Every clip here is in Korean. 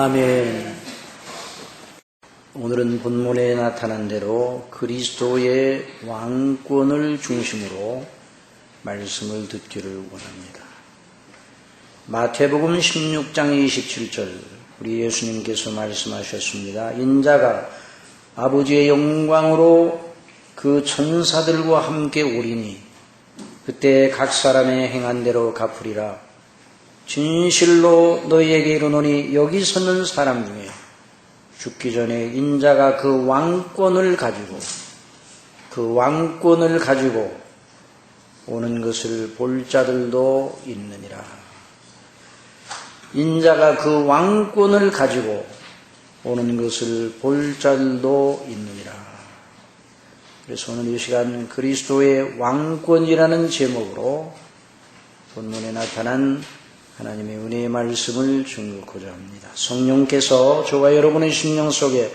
아멘. 오늘은 본문에 나타난 대로 그리스도의 왕권을 중심으로 말씀을 듣기를 원합니다. 마태복음 16장 27절 우리 예수님께서 말씀하셨습니다. 인자가 아버지의 영광으로 그 천사들과 함께 오리니 그때 각 사람의 행한 대로 갚으리라. 진실로 너희에게 이르노니 여기 서는 사람 중에 죽기 전에 인자가 그 왕권을 가지고 오는 것을 볼 자들도 있느니라. 인자가 그 왕권을 가지고 오는 것을 볼 자들도 있느니라. 그래서 오늘 이 시간 그리스도의 왕권이라는 제목으로 본문에 나타난 하나님의 은혜의 말씀을 증거하고자 합니다. 성령께서 저와 여러분의 심령 속에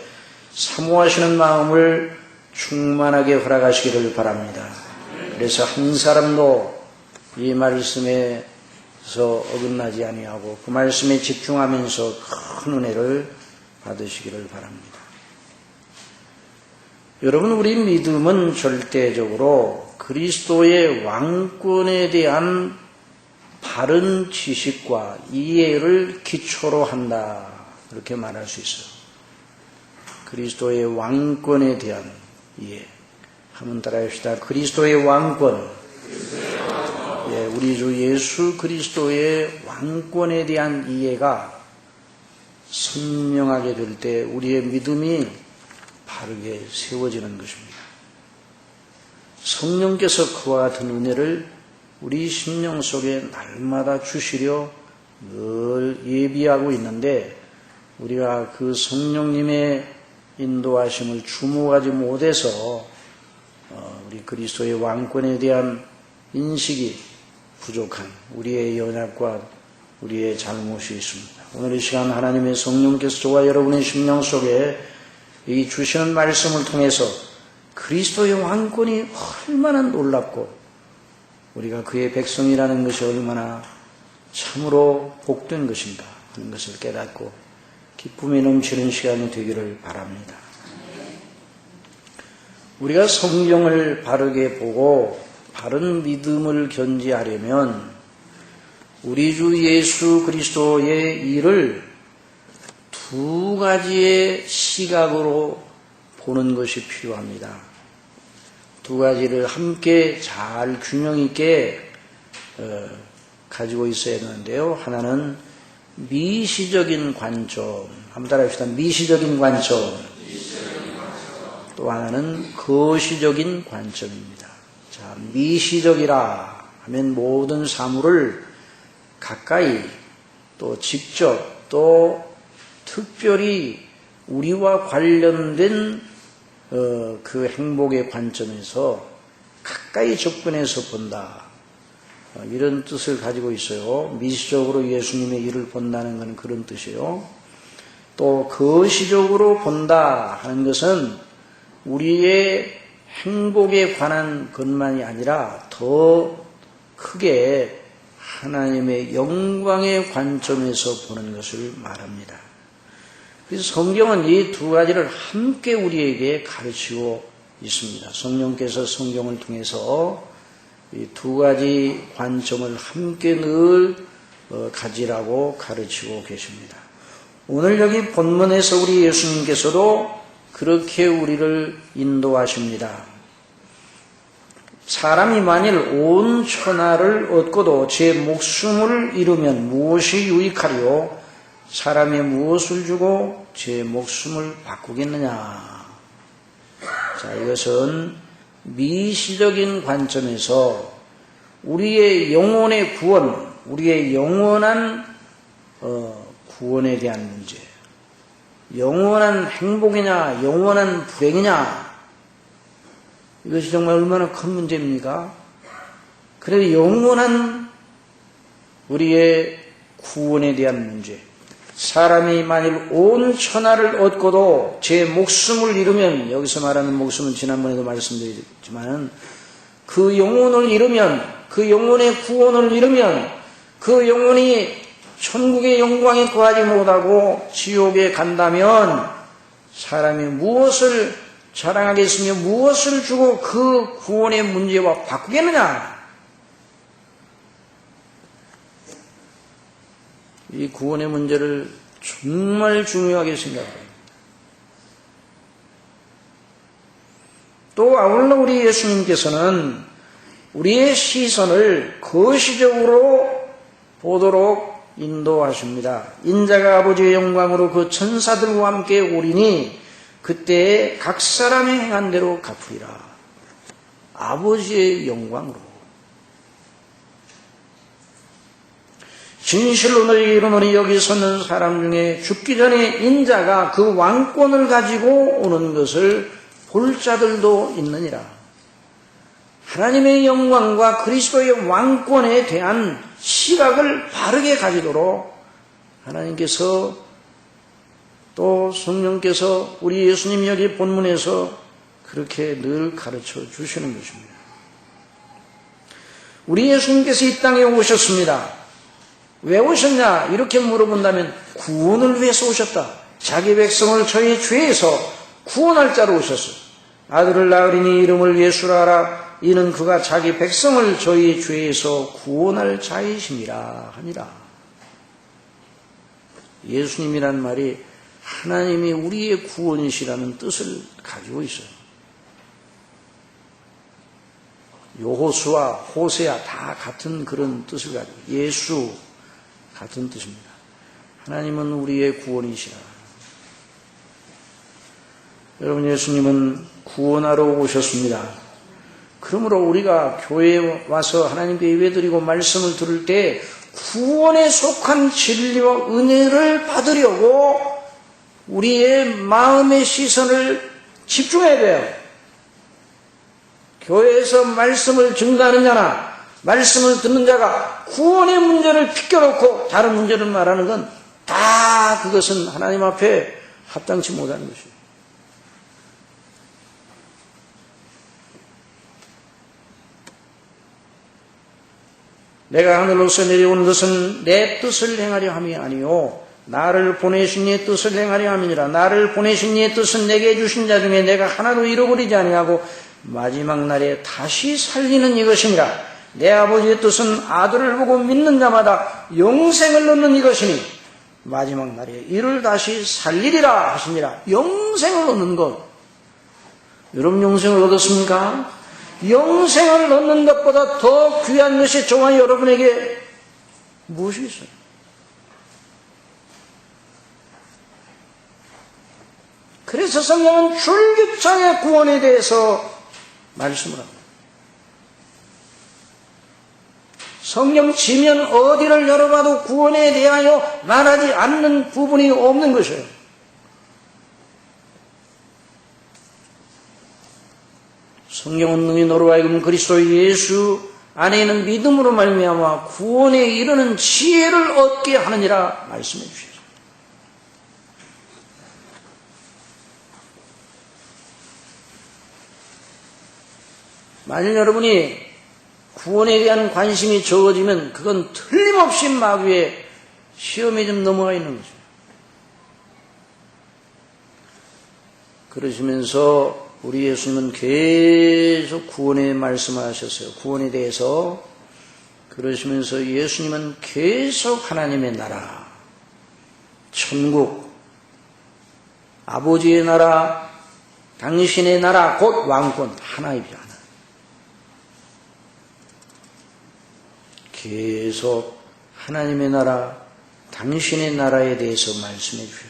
사모하시는 마음을 충만하게 허락하시기를 바랍니다. 그래서 한 사람도 이 말씀에서 어긋나지 아니하고 그 말씀에 집중하면서 큰 은혜를 받으시기를 바랍니다. 여러분, 우리 믿음은 절대적으로 그리스도의 왕권에 대한 바른 지식과 이해를 기초로 한다. 이렇게 말할 수 있어요. 그리스도의 왕권에 대한 이해. 한번 따라합시다. 그리스도의 왕권. 예, 우리 주 예수 그리스도의 왕권에 대한 이해가 선명하게 될 때 우리의 믿음이 바르게 세워지는 것입니다. 성령께서 그와 같은 은혜를 우리 심령 속에 날마다 주시려 늘 예비하고 있는데 우리가 그 성령님의 인도하심을 주목하지 못해서 우리 그리스도의 왕권에 대한 인식이 부족한 우리의 연약과 우리의 잘못이 있습니다. 오늘 이 시간 하나님의 성령께서 저와 여러분의 심령 속에 이 주시는 말씀을 통해서 그리스도의 왕권이 얼마나 놀랍고 우리가 그의 백성이라는 것이 얼마나 참으로 복된 것인가 하는 것을 깨닫고 기쁨이 넘치는 시간이 되기를 바랍니다. 우리가 성경을 바르게 보고 바른 믿음을 견지하려면 우리 주 예수 그리스도의 일을 두 가지의 시각으로 보는 것이 필요합니다. 두 가지를 함께 잘 균형 있게 가지고 있어야 되는데요. 하나는 미시적인 관점, 한번 따라합시다. 미시적인 관점. 또 하나는 거시적인 관점입니다. 자, 미시적이라 하면 모든 사물을 가까이 또 직접 또 특별히 우리와 관련된 그 행복의 관점에서 가까이 접근해서 본다. 이런 뜻을 가지고 있어요. 미시적으로 예수님의 일을 본다는 것은 그런 뜻이에요. 또 거시적으로 본다 하는 것은 우리의 행복에 관한 것만이 아니라 더 크게 하나님의 영광의 관점에서 보는 것을 말합니다. 그래서 성경은 이 두 가지를 함께 우리에게 가르치고 있습니다. 성령께서 성경을 통해서 이 두 가지 관점을 함께 늘 가지라고 가르치고 계십니다. 오늘 여기 본문에서 우리 예수님께서도 그렇게 우리를 인도하십니다. 사람이 만일 온 천하를 얻고도 제 목숨을 잃으면 무엇이 유익하리요? 사람이 무엇을 주고 제 목숨을 바꾸겠느냐? 자, 이것은 미시적인 관점에서 우리의 영혼의 구원, 우리의 영원한 구원에 대한 문제, 영원한 행복이냐, 영원한 불행이냐, 이것이 정말 얼마나 큰 문제입니까? 그래도 영원한 우리의 구원에 대한 문제, 사람이 만일 온 천하를 얻고도 제 목숨을 잃으면, 여기서 말하는 목숨은 지난번에도 말씀드렸지만 그 영혼을 잃으면, 그 영혼의 구원을 잃으면 그 영혼이 천국의 영광에 거하지 못하고 지옥에 간다면 사람이 무엇을 자랑하겠으며 무엇을 주고 그 구원의 문제와 바꾸겠느냐? 이 구원의 문제를 정말 중요하게 생각합니다. 또 아울러 우리 예수님께서는 우리의 시선을 거시적으로 보도록 인도하십니다. 인자가 아버지의 영광으로 그 천사들과 함께 오리니 그때 각 사람이 행한 대로 갚으리라. 아버지의 영광으로. 진실로 너희에게 이르노니 여기 서는 사람 중에 죽기 전에 인자가 그 왕권을 가지고 오는 것을 볼 자들도 있느니라. 하나님의 영광과 그리스도의 왕권에 대한 시각을 바르게 가지도록 하나님께서 또 성령께서 우리 예수님 여기 본문에서 그렇게 늘 가르쳐 주시는 것입니다. 우리 예수님께서 이 땅에 오셨습니다. 왜 오셨냐? 이렇게 물어본다면 구원을 위해서 오셨다. 자기 백성을 저희 죄에서 구원할 자로 오셨어요. 아들을 낳으리니 이름을 예수라 하라. 이는 그가 자기 백성을 저희 죄에서 구원할 자이심이라 하니라. 예수님이란 말이 하나님이 우리의 구원이시라는 뜻을 가지고 있어요. 여호수아, 호세아 다 같은 그런 뜻을 가지고 예수 같은 뜻입니다. 하나님은 우리의 구원이시라. 여러분, 예수님은 구원하러 오셨습니다. 그러므로 우리가 교회에 와서 하나님께 예배드리고 말씀을 들을 때 구원에 속한 진리와 은혜를 받으려고 우리의 마음의 시선을 집중해야 돼요. 교회에서 말씀을 증거하는 자나 말씀을 듣는 자가 구원의 문제를 비껴놓고 다른 문제를 말하는 건 다 그것은 하나님 앞에 합당치 못하는 것이에요. 내가 하늘로서 내려온 것은 내 뜻을 행하려 함이 아니요 나를 보내신 이의 뜻을 행하려 함이니라. 나를 보내신 이의 뜻은 내게 주신 자 중에 내가 하나도 잃어버리지 아니하고 마지막 날에 다시 살리는 이것이니라. 내 아버지의 뜻은 아들을 보고 믿는 자마다 영생을 얻는 이것이니 마지막 날에 이를 다시 살리리라 하시니라. 영생을 얻는 것. 여러분 영생을 얻었습니까? 영생을 얻는 것보다 더 귀한 것이 저와 여러분에게 무엇이 있어요? 그래서 성경은 줄기차게 구원에 대해서 말씀을 합니다. 성경 지면 어디를 열어봐도 구원에 대하여 말하지 않는 부분이 없는 것이에요. 성경은 능히 너로 하여금 그리스도 예수 안에 있는 믿음으로 말미암아 구원에 이르는 지혜를 얻게 하느니라 말씀해 주셨습니다. 만일 여러분이 구원에 대한 관심이 적어지면 그건 틀림없이 마귀의 시험에 좀 넘어가 있는 거죠. 그러시면서 우리 예수님은 계속 구원에 말씀하셨어요. 구원에 대해서. 그러시면서 예수님은 계속 하나님의 나라, 천국, 아버지의 나라, 당신의 나라, 곧 왕권, 하나입니다. 하나. 계속 하나님의 나라, 당신의 나라에 대해서 말씀해 주셨어요.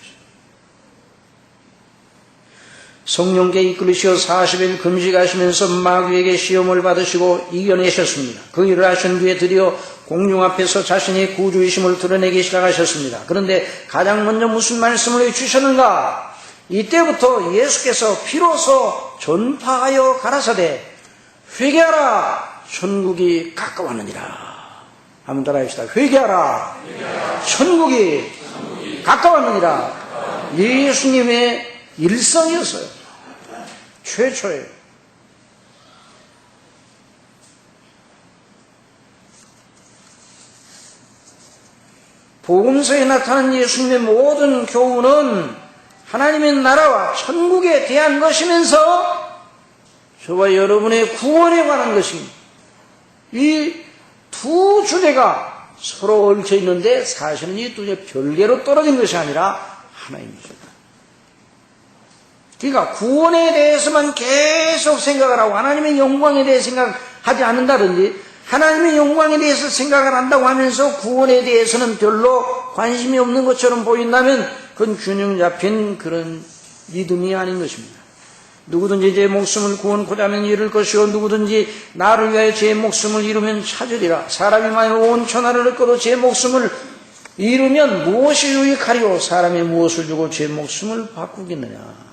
성령께 이끌으시어 40일 금식하시면서 마귀에게 시험을 받으시고 이겨내셨습니다. 그 일을 하신 뒤에 드디어 공중 앞에서 자신의 구주이심을 드러내기 시작하셨습니다. 그런데 가장 먼저 무슨 말씀을 해주셨는가? 이때부터 예수께서 비로소 전파하여 가라사대 회개하라 천국이 가까웠느니라. 한번 따라합시다. 회개하라 천국이 가까웠느니라. 예수님의 일성이었어요. 최초예요. 복음서에 나타난 예수님의 모든 교훈은 하나님의 나라와 천국에 대한 것이면서 저와 여러분의 구원에 관한 것입니다. 이 두 주제가 서로 얽혀 있는데 사실은 이 두 주제 별개로 떨어진 것이 아니라 하나입니다. 그러니까 구원에 대해서만 계속 생각을 하고 하나님의 영광에 대해 생각하지 않는다든지 하나님의 영광에 대해서 생각을 한다고 하면서 구원에 대해서는 별로 관심이 없는 것처럼 보인다면 그건 균형 잡힌 그런 믿음이 아닌 것입니다. 누구든지 제 목숨을 구원코자 하면 잃을 것이요 누구든지 나를 위하여 제 목숨을 잃으면 찾으리라. 사람이 만일 온 천하를 얻고도 제 목숨을 잃으면 무엇이 유익하리요? 사람이 무엇을 주고 제 목숨을 바꾸겠느냐.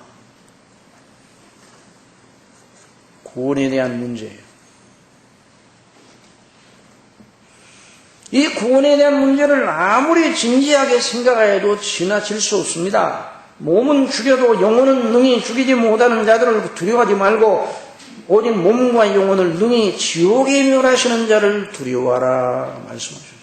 구원에 대한 문제예요. 이 구원에 대한 문제를 아무리 진지하게 생각해도 지나칠 수 없습니다. 몸은 죽여도 영혼은 능히 죽이지 못하는 자들을 두려워하지 말고 오직 몸과 영혼을 능히 지옥에 멸하시는 자를 두려워하라 말씀하셨습니다.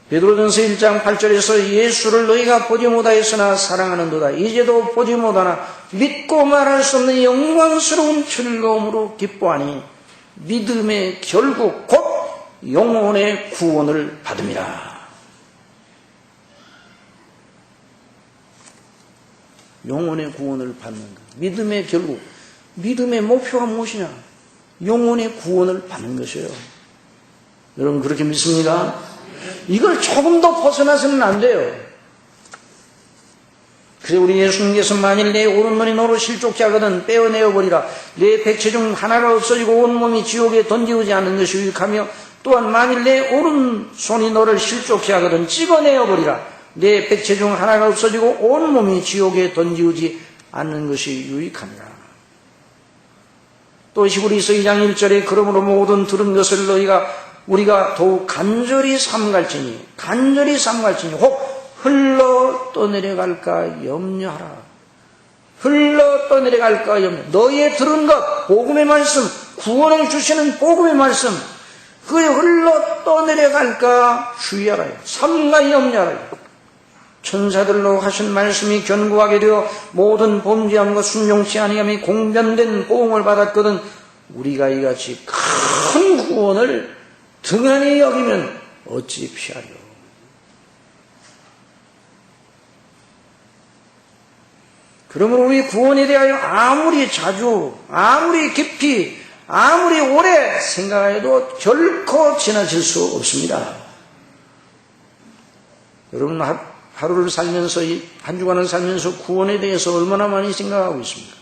베드로전서 1장 8절에서 예수를 너희가 보지 못하였으나 사랑하는도다. 이제도 보지 못하나 믿고 말할 수 없는 영광스러운 즐거움으로 기뻐하니 믿음의 결국 곧 영혼의 구원을 받음이라. 영혼의 구원을 받는 것. 믿음의 결국. 믿음의 목표가 무엇이냐? 영혼의 구원을 받는 것이에요. 여러분 그렇게 믿습니까? 이걸 조금 더 벗어나서는 안 돼요. 그래서 우리 예수님께서 만일 내 오른손이 너로 실족지 하거든 빼어내어버리라. 내 백체 중 하나가 없어지고 온몸이 지옥에 던지우지 않는 것이 유익하며 또한 만일 내 오른손이 너를 실족지 하거든 찍어내어버리라. 내 백체 중 하나가 없어지고 온몸이 지옥에 던지우지 않는 것이 유익하니라. 또 히브리서 2장 1절에 그러므로 모든 들은 것을 우리가 더욱 간절히 삼갈지니 혹 흘러 떠내려갈까 염려하라. 흘러 떠내려갈까 염려. 너희의 들은 것, 복음의 말씀, 구원을 주시는 복음의 말씀, 그에 흘러 떠내려갈까 주의하라. 삼가 염려하라. 천사들로 하신 말씀이 견고하게 되어 모든 범죄함과 순종치 아니함이 공변된 보응을 받았거든 우리가 이같이 큰 구원을 등한히 여기면 어찌 피하려. 그러므로 우리 구원에 대하여 아무리 자주, 아무리 깊이, 아무리 오래 생각해도 결코 지나칠 수 없습니다. 여러분 하루를 살면서, 한 주간을 살면서 구원에 대해서 얼마나 많이 생각하고 있습니까?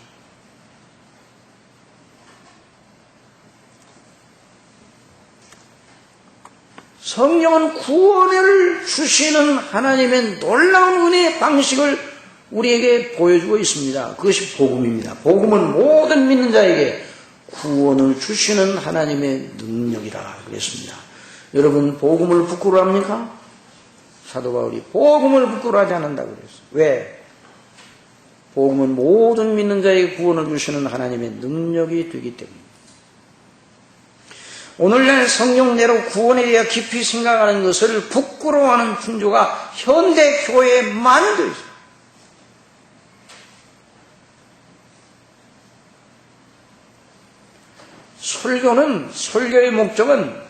성령은 구원을 주시는 하나님의 놀라운 은혜의 방식을 우리에게 보여주고 있습니다. 그것이 복음입니다. 복음은 모든 믿는 자에게 구원을 주시는 하나님의 능력이라 그랬습니다. 여러분 복음을 부끄러워합니까? 사도 바울이 복음을 부끄러워하지 않는다고 그랬어요. 왜? 복음은 모든 믿는 자에게 구원을 주시는 하나님의 능력이 되기 때문입니다. 오늘날 성령대로 구원에 대해 깊이 생각하는 것을 부끄러워하는 풍조가 현대 교회에 많이 되어 있어요. 설교의 목적은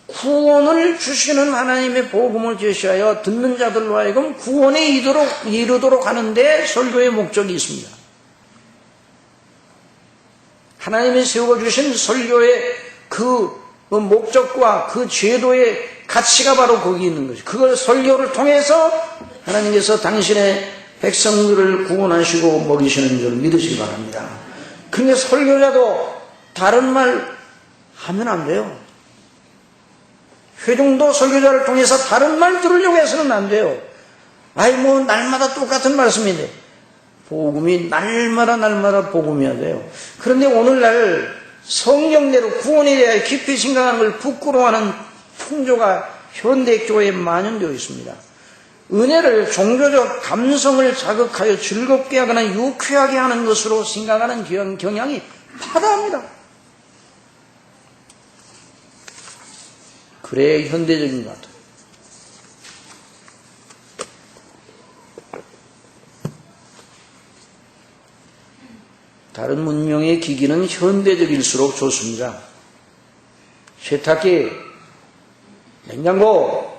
구원을 주시는 하나님의 복음을 제시하여 듣는 자들로 하여금 구원에 이르도록 하는데 설교의 목적이 있습니다. 하나님이 세워주신 설교의 그 목적과 그 제도의 가치가 바로 거기 있는 것이죠. 그걸 설교를 통해서 하나님께서 당신의 백성들을 구원하시고 먹이시는 줄 믿으시기 바랍니다. 그런데 설교자도 다른 말 하면 안 돼요. 회중도 설교자를 통해서 다른 말 들으려고 해서는 안 돼요. 날마다 똑같은 말씀인데 복음이 날마다 복음이어야 돼요. 그런데 오늘날 성령대로 구원에 대해 깊이 생각하는 걸 부끄러워하는 풍조가 현대교회에 만연되어 있습니다. 은혜를 종교적 감성을 자극하여 즐겁게 하거나 유쾌하게 하는 것으로 생각하는 경향이 파다합니다. 그래 현대적인 것 같아요. 다른 문명의 기기는 현대적일수록 좋습니다. 세탁기, 냉장고,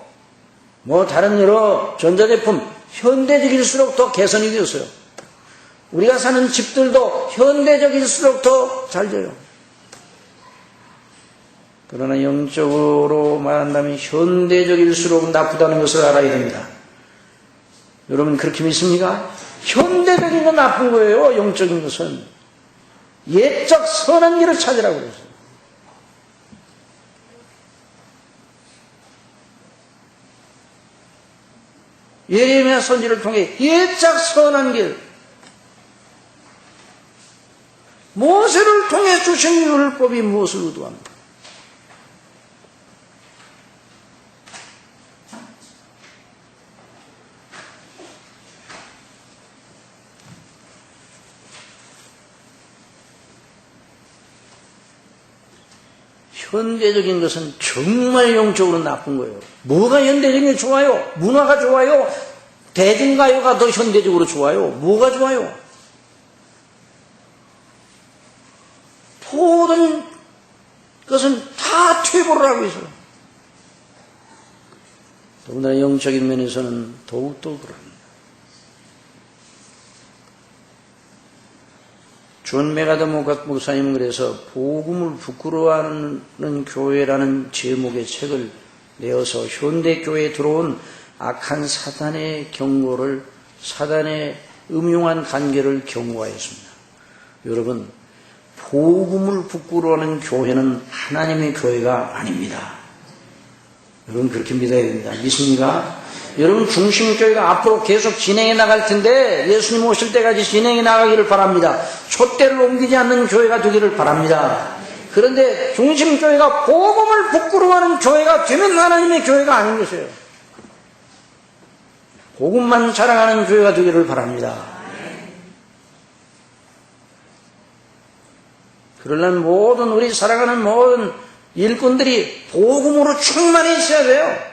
다른 여러 전자제품 현대적일수록 더 개선이 되었어요. 우리가 사는 집들도 현대적일수록 더 잘 돼요. 그러나 영적으로 말한다면 현대적일수록 나쁘다는 것을 알아야 됩니다. 여러분 그렇게 믿습니까? 현대적인 건 나쁜 거예요. 영적인 것은 옛적 선한 길을 찾으라고 그랬어요. 예레미야 선지를 통해 옛적 선한 길, 모세를 통해 주신 율법이 무엇을 의도합니까? 현대적인 것은 정말 영적으로 나쁜 거예요. 뭐가 현대적인 게 좋아요? 문화가 좋아요? 대중가요가 더 현대적으로 좋아요? 뭐가 좋아요? 모든 것은 다 퇴보를 하고 있어요. 더군다나 영적인 면에서는 더욱더 그럽니다. 존 메가더 목사님은 그래서 복음을 부끄러워하는 교회라는 제목의 책을 내어서 현대교회에 들어온 악한 사단의 경고를, 사단의 음흉한 관계를 경고하였습니다. 여러분, 복음을 부끄러워하는 교회는 하나님의 교회가 아닙니다. 여러분 그렇게 믿어야 됩니다. 믿습니까? 여러분 중심교회가 앞으로 계속 진행해 나갈 텐데 예수님 오실 때까지 진행해 나가기를 바랍니다. 촛대를 옮기지 않는 교회가 되기를 바랍니다. 그런데 중심교회가 복음을 부끄러워하는 교회가 되면 하나님의 교회가 아닌 것이에요. 복음만 자랑하는 교회가 되기를 바랍니다. 그러려면 모든 우리 살아가는 모든 일꾼들이 복음으로 충만해 있어야 돼요.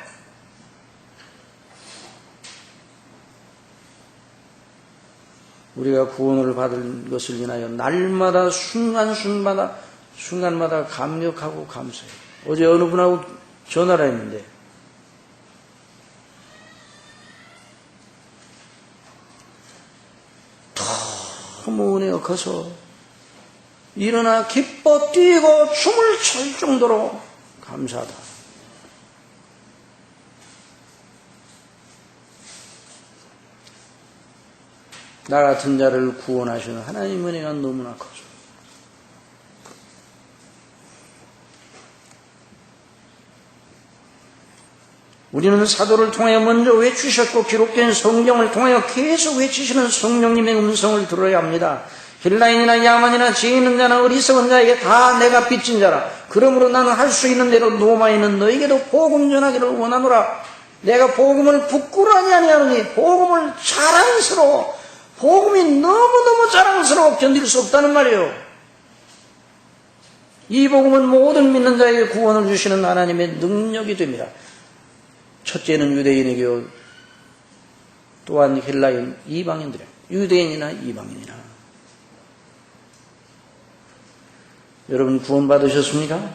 우리가 구원을 받은 것을 인하여 날마다 순간마다 감격하고 감사해요. 어제 어느 분하고 전화를 했는데 너무 은혜가 커서 일어나 기뻐 뛰고 춤을 출 정도로 감사하다. 나 같은 자를 구원하시는 하나님 은혜가 너무나 커서 우리는 사도를 통하여 먼저 외치셨고 기록된 성경을 통하여 계속 외치시는 성령님의 음성을 들어야 합니다. 헬라인이나 야만이나 지혜 있는 자나 어리석은 자에게 다 내가 빚진 자라. 그러므로 나는 할 수 있는 대로 로마에 있는 너에게도 복음 전하기를 원하노라. 내가 복음을 부끄러워하지 아니하노니 복음을 자랑스러워, 복음이 너무너무 자랑스러워 견딜 수 없다는 말이에요. 이 복음은 모든 믿는 자에게 구원을 주시는 하나님의 능력이 됩니다. 첫째는 유대인에게, 또한 헬라인, 이방인들에게, 유대인이나 이방인이나. 여러분 구원받으셨습니까?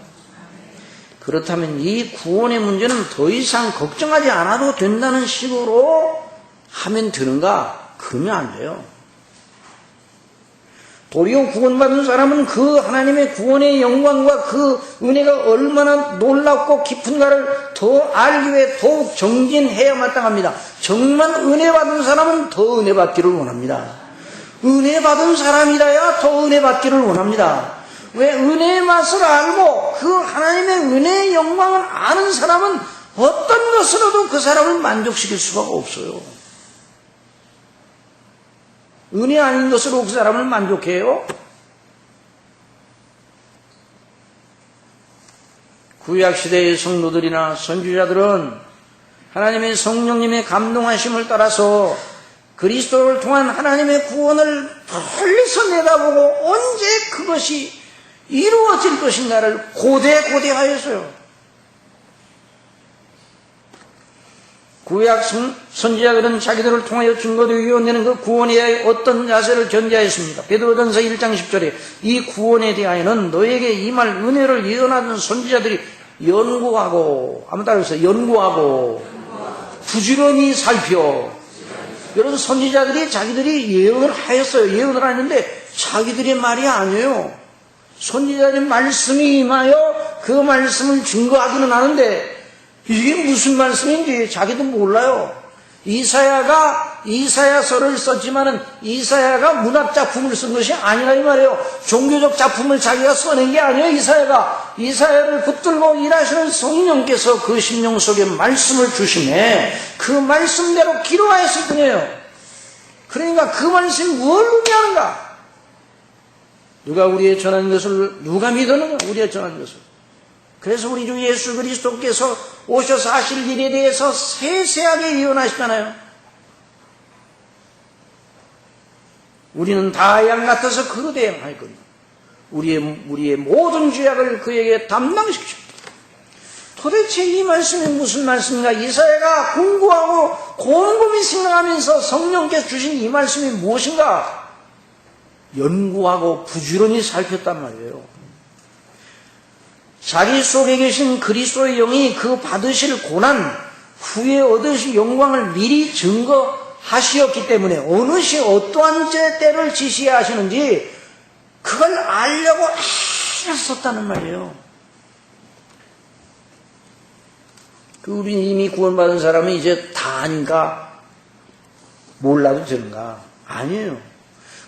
그렇다면 이 구원의 문제는 더 이상 걱정하지 않아도 된다는 식으로 하면 되는가? 그러면 안 돼요. 도리어 구원받은 사람은 그 하나님의 구원의 영광과 그 은혜가 얼마나 놀랍고 깊은가를 더 알기 위해 더욱 정진해야 마땅합니다. 정말 은혜 받은 사람은 더 은혜 받기를 원합니다. 은혜 받은 사람이라야 더 은혜 받기를 원합니다. 왜? 은혜의 맛을 알고 그 하나님의 은혜의 영광을 아는 사람은 어떤 것으로도 그 사람을 만족시킬 수가 없어요. 은혜 아닌 것으로 그 사람을 만족해요? 구약시대의 성도들이나 선지자들은 하나님의 성령님의 감동하심을 따라서 그리스도를 통한 하나님의 구원을 멀리서 내다보고 언제 그것이 이루어질 것인가를 고대하였어요. 구약 선지자들은 자기들을 통하여 증거되고 이어내는 그 구원에 대하여 어떤 자세를 견지하였습니까? 베드로전서 1장 10절에 이 구원에 대하여는 너에게 임할 은혜를 예언하던 선지자들이 연구하고, 한번 따라해서 연구하고 부지런히 살펴. 여러분 선지자들이 자기들이 예언을 하였어요. 예언을 하는데 자기들의 말이 아니에요. 선지자들의 말씀이 임하여 그 말씀을 증거하기는 하는데 이게 무슨 말씀인지 자기도 몰라요. 이사야서를 썼지만은 이사야가 문학작품을 쓴 것이 아니라 이 말이에요. 종교적 작품을 자기가 써낸 게 아니에요. 이사야를 붙들고 일하시는 성령께서 그 심령 속에 말씀을 주시네. 그 말씀대로 기록하였을 뿐이에요. 그러니까 그 말씀이 뭘 의미하는가? 누가 우리의 전한 것을 누가 믿었는가? 우리의 전한 것을. 그래서 우리 주 예수 그리스도께서 오셔서 하실 일에 대해서 세세하게 예언하시잖아요. 우리는 다 양 같아서 그로 대응할 겁니다. 우리의 모든 죄악을 그에게 담당시키십니다. 도대체 이 말씀이 무슨 말씀인가? 이사야가 공부하고 곰곰이 생각하면서 성령께서 주신 이 말씀이 무엇인가? 연구하고 부지런히 살폈단 말이에요. 자기 속에 계신 그리스도의 영이 그 받으실 고난, 후에 얻으실 영광을 미리 증거하시었기 때문에 어느 시 어떠한 때를 지시해야 하시는지 그걸 알려고 하셨었다는 말이에요. 우리 이미 구원받은 사람은 이제 다 아닌가? 몰라도 되는가? 아니에요.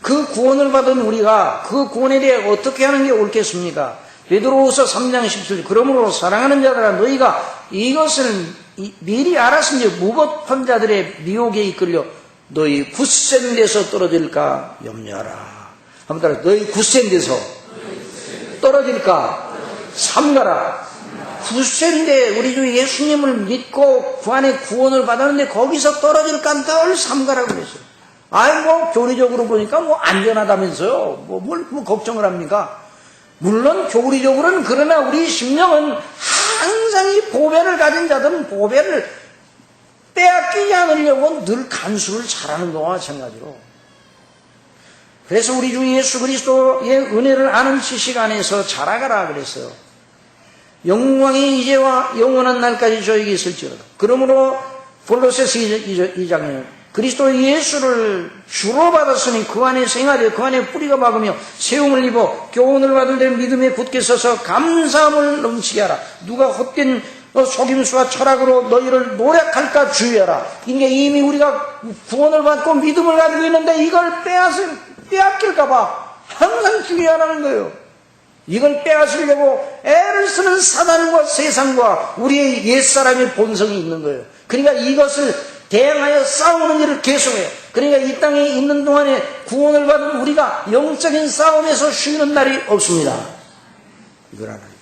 그 구원을 받은 우리가 그 구원에 대해 어떻게 하는 게 옳겠습니까? 베드로후서 3장 17절 그러므로 사랑하는 자들아 너희가 이것을 미리 알았으니 무법한 자들의 미혹에 이끌려 너희 굳센 데서 떨어질까 염려하라. 한번 따라 너희 굳센 데서 떨어질까 삼가라. 굳센데 우리 주 예수님을 믿고 그 안에 구원을 받았는데 거기서 떨어질까 늘 삼가라고 그랬어요. 아이 교리적으로 보니까 안전하다면서요. 뭘 걱정을 합니까? 물론 교리적으로는 그러나 우리 심령은 항상 이 보배를 가진 자들은 보배를 빼앗기지 않으려고 늘 간수를 잘하는 거와 마찬가지로. 그래서 우리 주 예수 그리스도의 은혜를 아는 지식 안에서 자라가라 그랬어요. 영광이 이제와 영원한 날까지 저에게 있을지어다. 그러므로 골로새서 2장에 그리스도 예수를 주로 받았으니 그 안에 생활해 그 안에 뿌리가 박으며 세움을 입어 교훈을 받을 때 믿음에 굳게 서서 감사함을 넘치게 하라. 누가 헛된 속임수와 철학으로 너희를 노력할까 주의하라. 이게 이미 우리가 구원을 받고 믿음을 가지고 있는데 이걸 빼앗길까 봐 항상 주의하라는 거예요. 이걸 빼앗으려고 애를 쓰는 사단과 세상과 우리의 옛사람의 본성이 있는 거예요. 그러니까 이것을 대항하여 싸우는 일을 계속해요. 그러니까 이 땅에 있는 동안에 구원을 받은 우리가 영적인 싸움에서 쉬는 날이 없습니다. 이걸 알아요.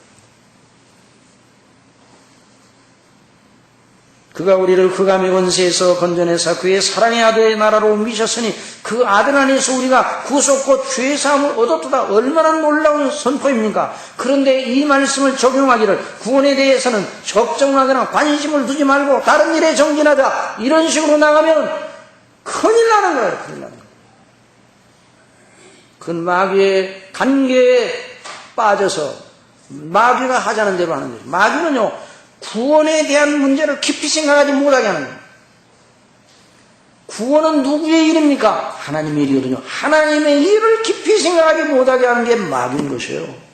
그가 우리를 흑암의 권세에서 건져내사 그의 사랑의 아들의 나라로 옮기셨으니 그 아들 안에서 우리가 구속과 죄사함을 얻었도다. 얼마나 놀라운 선포입니까? 그런데 이 말씀을 적용하기를 구원에 대해서는 적정하거나 관심을 두지 말고 다른 일에 정진하자 이런 식으로 나가면 큰일 나는 거예요. 큰일 나는 거예요. 그 마귀의 관계에 빠져서 마귀가 하자는 대로 하는 거죠. 마귀는요 구원에 대한 문제를 깊이 생각하지 못하게 하는 거예요. 구원은 누구의 일입니까? 하나님의 일이거든요. 하나님의 일을 깊이 생각하지 못하게 하는 게 마귀인 것이에요.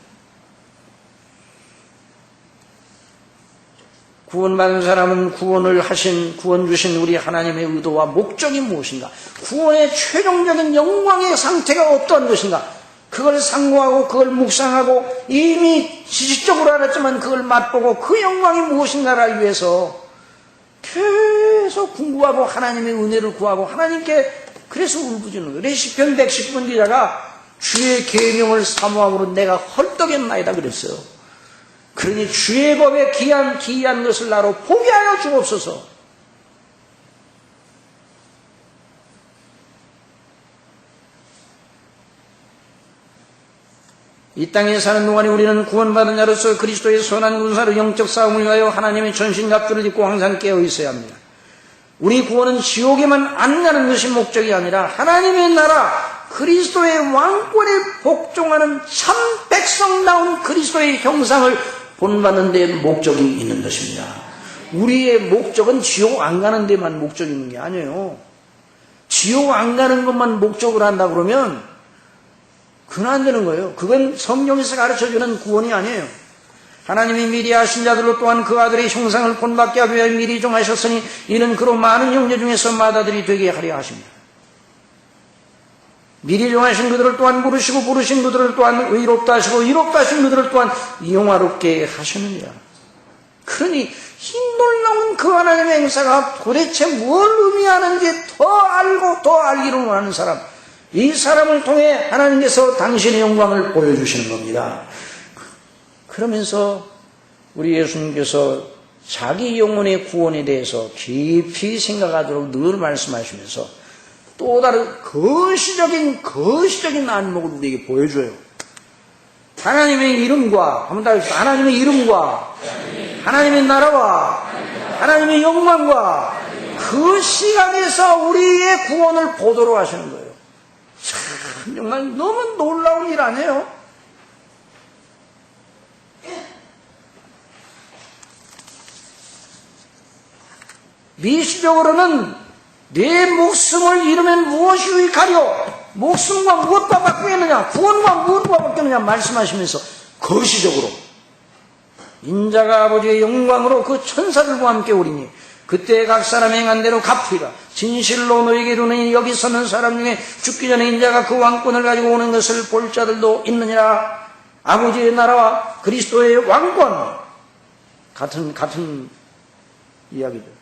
구원받은 사람은 구원 주신 우리 하나님의 의도와 목적이 무엇인가? 구원의 최종적인 영광의 상태가 어떠한 것인가? 그걸 상고하고 그걸 묵상하고 이미 지식적으로 알았지만 그걸 맛보고 그 영광이 무엇인가를 알기 위해서 계속 공부하고 하나님의 은혜를 구하고 하나님께 그래서 울부짖는 거예요. 시편 110편 기자가 주의 계명을 사모함으로 내가 헐떡였나이다 그랬어요. 그러니 주의 법에 기이한 것을 나로 보게 하여 주옵소서. 이 땅에 사는 동안에 우리는 구원받은 자로서 그리스도의 선한 군사로 영적 싸움을 위하여 하나님의 전신갑주를 입고 항상 깨어 있어야 합니다. 우리 구원은 지옥에만 안 가는 것이 목적이 아니라 하나님의 나라 그리스도의 왕권에 복종하는 참 백성다운 그리스도의 형상을 본받는 데 목적이 있는 것입니다. 우리의 목적은 지옥 안 가는 데만 목적이 있는 게 아니에요. 지옥 안 가는 것만 목적으로 한다 그러면 그건 안 되는 거예요. 그건 성경에서 가르쳐주는 구원이 아니에요. 하나님이 미리 하신 자들로 또한 그 아들의 형상을 본받게 하기 위하여 미리 정하셨으니 이는 그로 많은 형제 중에서 맏아들이 되게 하려 하십니다. 미리 정하신 그들을 또한 부르시고 부르신 그들을 또한 의롭다 하시고 의롭다 하신 그들을 또한 영화롭게 하셨느니라. 그러니 이 놀라운 그 하나님의 행사가 도대체 뭘 의미하는지 더 알고 더 알기를 원하는 사람, 이 사람을 통해 하나님께서 당신의 영광을 보여주시는 겁니다. 그러면서 우리 예수님께서 자기 영혼의 구원에 대해서 깊이 생각하도록 늘 말씀하시면서 또 다른 거시적인 안목을 우리에게 보여줘요. 하나님의 이름과, 한번 더 하겠습니다. 하나님의 이름과, 하나님의 나라와, 하나님의 영광과, 그 시간에서 우리의 구원을 보도록 하시는 거예요. 참, 정말 너무 놀라운 일 아니에요? 미시적으로는 내 목숨을 잃으면 무엇이 유익하려? 목숨과 무엇과 바꾸겠느냐? 구원과 무엇과 바꾸느냐? 말씀하시면서 거시적으로 인자가 아버지의 영광으로 그 천사들과 함께 오리니 그때 각 사람 행한 대로 갚으리라. 진실로 너에게 이르노니 여기 서는 사람 중에 죽기 전에 인자가 그 왕권을 가지고 오는 것을 볼 자들도 있느니라. 아버지의 나라와 그리스도의 왕권, 같은 이야기죠.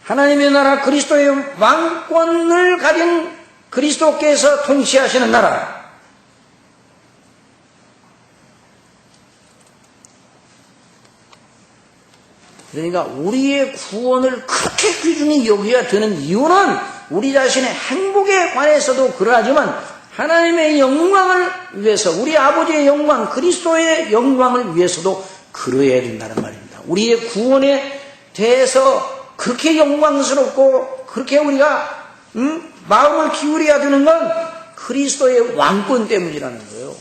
하나님의 나라, 그리스도의 왕권을 가진 그리스도께서 통치하시는 나라. 그러니까 우리의 구원을 그렇게 귀중히 여겨야 되는 이유는 우리 자신의 행복에 관해서도 그러하지만 하나님의 영광을 위해서, 우리 아버지의 영광, 그리스도의 영광을 위해서도 그러해야 된다는 말입니다. 우리의 구원에 대해서 그렇게 영광스럽고 그렇게 우리가 마음을 기울여야 되는 건 그리스도의 왕권 때문이라는 거예요.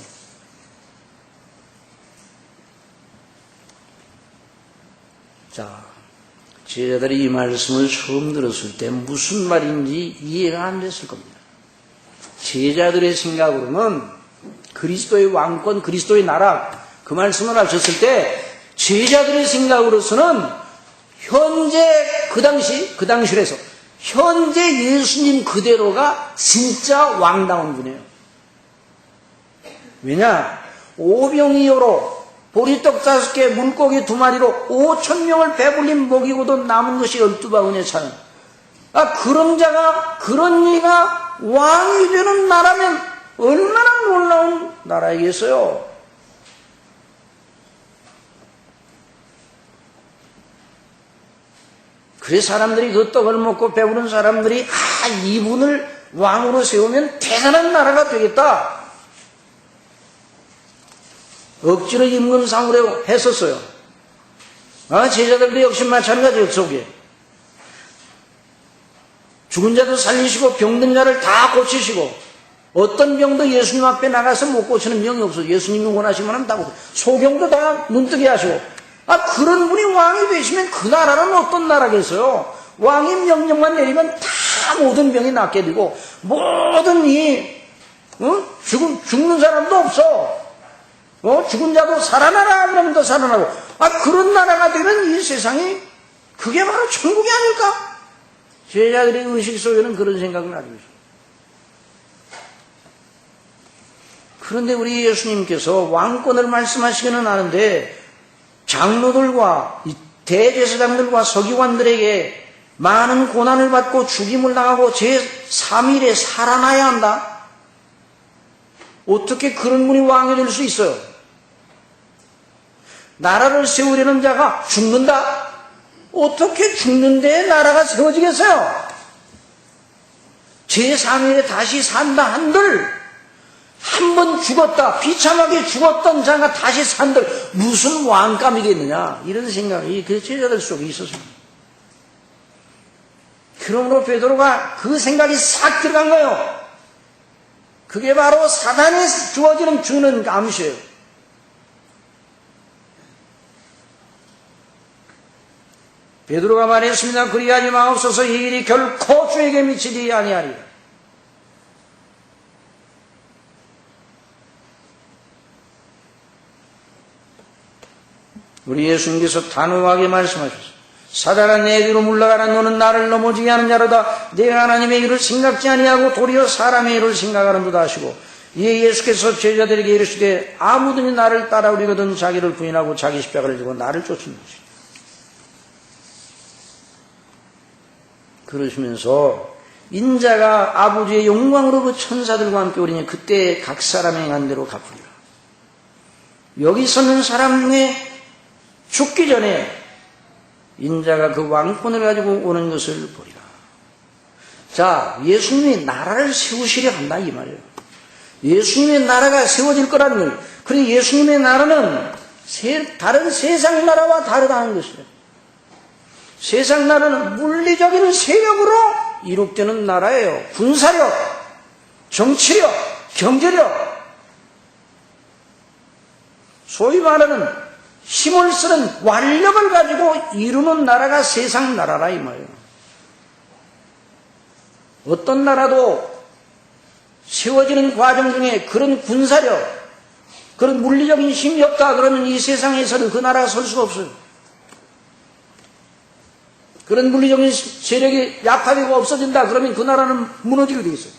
자, 제자들이 이 말씀을 처음 들었을 때 무슨 말인지 이해가 안 됐을 겁니다. 제자들의 생각으로는 그리스도의 왕권, 그리스도의 나라, 그 말씀을 하셨을 때 제자들의 생각으로서는 현재 그 당시에서 현재 예수님 그대로가 진짜 왕다운 분이에요. 왜냐? 오병이어로 보리떡 5개, 물고기 2마리로 5,000명을 배불림 먹이고도 남은 것이 12바구니에 차는, 그런 자가, 그런 이가 왕이 되는 나라면 얼마나 놀라운 나라이겠어요. 그래서 사람들이 그 떡을 먹고 배부른 사람들이 이분을 왕으로 세우면 대단한 나라가 되겠다. 억지로 임금상으로 했었어요. 제자들도 역시 마찬가지예요. 속에 죽은 자도 살리시고 병든 자를 다 고치시고, 어떤 병도 예수님 앞에 나가서 못 고치는 병이 없어요. 예수님이 원하시면 하면 다 고치고, 소경도 다 눈뜨게 하시고. 그런 분이 왕이 되시면 그 나라는 어떤 나라겠어요? 왕이 명령만 내리면 다 모든 병이 낫게 되고, 모든 죽는 사람도 없어. 죽은 자도 살아나라 그러면 더 살아나고. 그런 나라가 되면 이 세상이 그게 바로 천국이 아닐까? 제자들의 의식 속에는 그런 생각을 가지고 있어요. 그런데 우리 예수님께서 왕권을 말씀하시기는 하는데 장로들과 대제사장들과 서기관들에게 많은 고난을 받고 죽임을 당하고 제3일에 살아나야 한다? 어떻게 그런 분이 왕이 될 수 있어요? 나라를 세우려는 자가 죽는다? 어떻게 죽는데 나라가 세워지겠어요? 제3일에 다시 산다 한들, 한 번 죽었다, 비참하게 죽었던 자가 다시 산들 무슨 왕감이겠느냐, 이런 생각이 그 제자들 속에 있었습니다. 그러므로 베드로가 그 생각이 싹 들어간 거예요. 그게 바로 사단에 주는 암시예요. 베드로가 말했습니다. 그리하지 마옵소서. 이 일이 결코 주에게 미치지 아니하리라. 우리 예수님께서 단호하게 말씀하셨어요. 사단아, 내 뒤로 물러가라. 너는 나를 넘어지게 하는 자로다. 내가 하나님의 일을 생각지 아니하고 도리어 사람의 일을 생각하는도다 하시고, 이에 예수께서 제자들에게 이르시되 아무든지 나를 따라오려거든 자기를 부인하고 자기 십자가를 지고 나를 쫓는 것이다. 그러시면서 인자가 아버지의 영광으로 그 천사들과 함께 오리니 그때 각 사람의 행한 대로 갚으리라. 여기 서는 사람 중에 죽기 전에 인자가 그 왕권을 가지고 오는 것을 보리라. 자, 예수님이 나라를 세우시려 한다 이 말이에요. 예수님의 나라가 세워질 거라는 거예요. 그리고 예수님의 나라는 다른 세상 나라와 다르다는 것이에요. 세상 나라는 물리적인 세력으로 이룩되는 나라예요. 군사력, 정치력, 경제력, 소위 말하는 힘을 쓰는 완력을 가지고 이루는 나라가 세상 나라라 이 말이에요. 어떤 나라도 세워지는 과정 중에 그런 군사력, 그런 물리적인 힘이 없다 그러면 이 세상에서는 그 나라가 설 수가 없어요. 그런 물리적인 세력이 약화되고 없어진다 그러면 그 나라는 무너지게 되어 있어요.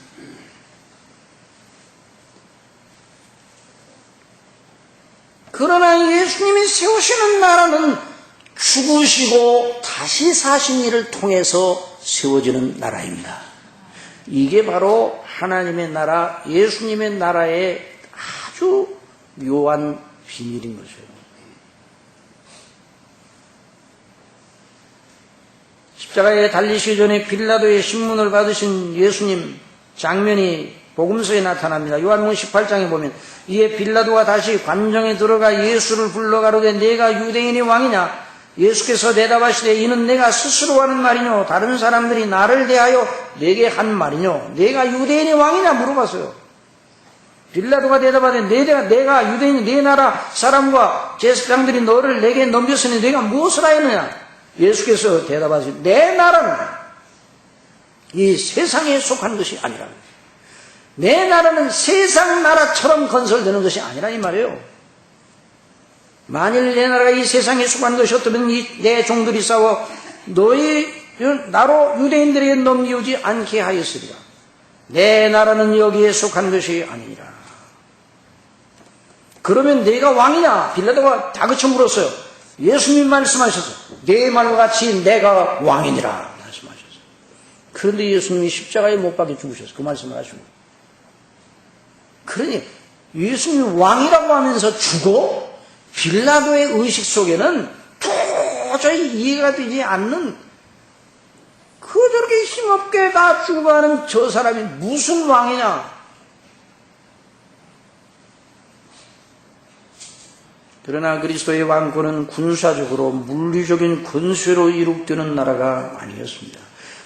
그러나 예수님이 세우시는 나라는 죽으시고 다시 사신 일을 통해서 세워지는 나라입니다. 이게 바로 하나님의 나라, 예수님의 나라의 아주 묘한 비밀인 거죠. 십자가에 달리시기 전에 빌라도의 신문을 받으신 예수님 장면이 복음서에 나타납니다. 요한복음 18장에 보면 이에 빌라도가 다시 관정에 들어가 예수를 불러가로되 내가 유대인의 왕이냐? 예수께서 대답하시되 이는 내가 스스로 하는 말이뇨 다른 사람들이 나를 대하여 내게 한 말이뇨 내가 유대인의 왕이냐 물어봤어요. 빌라도가 대답하되 내가 유대인 네 나라 사람과 제사장들이 너를 내게 넘겼으니 내가 무엇을 하였느냐? 예수께서 대답하시되 내 나라는 이 세상에 속한 것이 아니라 내 나라는 세상 나라처럼 건설되는 것이 아니라 이 말이에요. 만일 내 나라가 이 세상에 속한 것이었다면 내 종들이 싸워 나로 유대인들에게 넘기우지 않게 하였으리라. 내 나라는 여기에 속한 것이 아니라. 그러면 내가 왕이냐? 빌라도가 다그쳐 물었어요. 예수님 말씀하셨어요. 내 말과 같이 내가 왕이니라 말씀하셨어요. 그런데 예수님이 십자가에 못 박혀 죽으셨어요. 그 말씀을 하시고. 그러니 예수님이 왕이라고 하면서 죽어? 빌라도의 의식 속에는 도저히 이해가 되지 않는 저렇게 힘없게 다 죽어가는 저 사람이 무슨 왕이냐? 그러나 그리스도의 왕권은 군사적으로 물리적인 권세로 이룩되는 나라가 아니었습니다.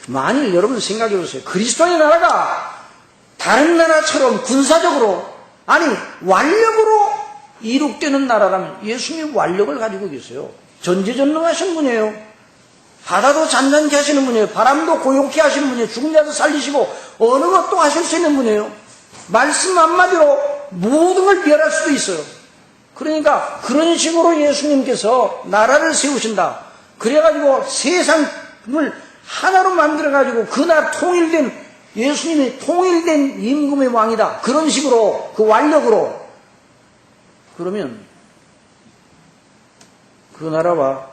만일 여러분 생각해 보세요. 그리스도의 나라가 다른 나라처럼 군사적으로 아니 완력으로 이룩되는 나라라면 예수님이 완력을 가지고 계세요. 전지전능하신 분이에요. 바다도 잔잔케 하시는 분이에요. 바람도 고요케 하시는 분이에요. 죽은 자도 살리시고 어느 것도 하실 수 있는 분이에요. 말씀 한마디로 모든 걸 멸할 수도 있어요. 그러니까 그런 식으로 예수님께서 나라를 세우신다. 그래가지고 세상을 하나로 만들어가지고 그 나라 통일된 예수님이 통일된 임금의 왕이다. 그런 식으로 그 완력으로 그러면 그 나라와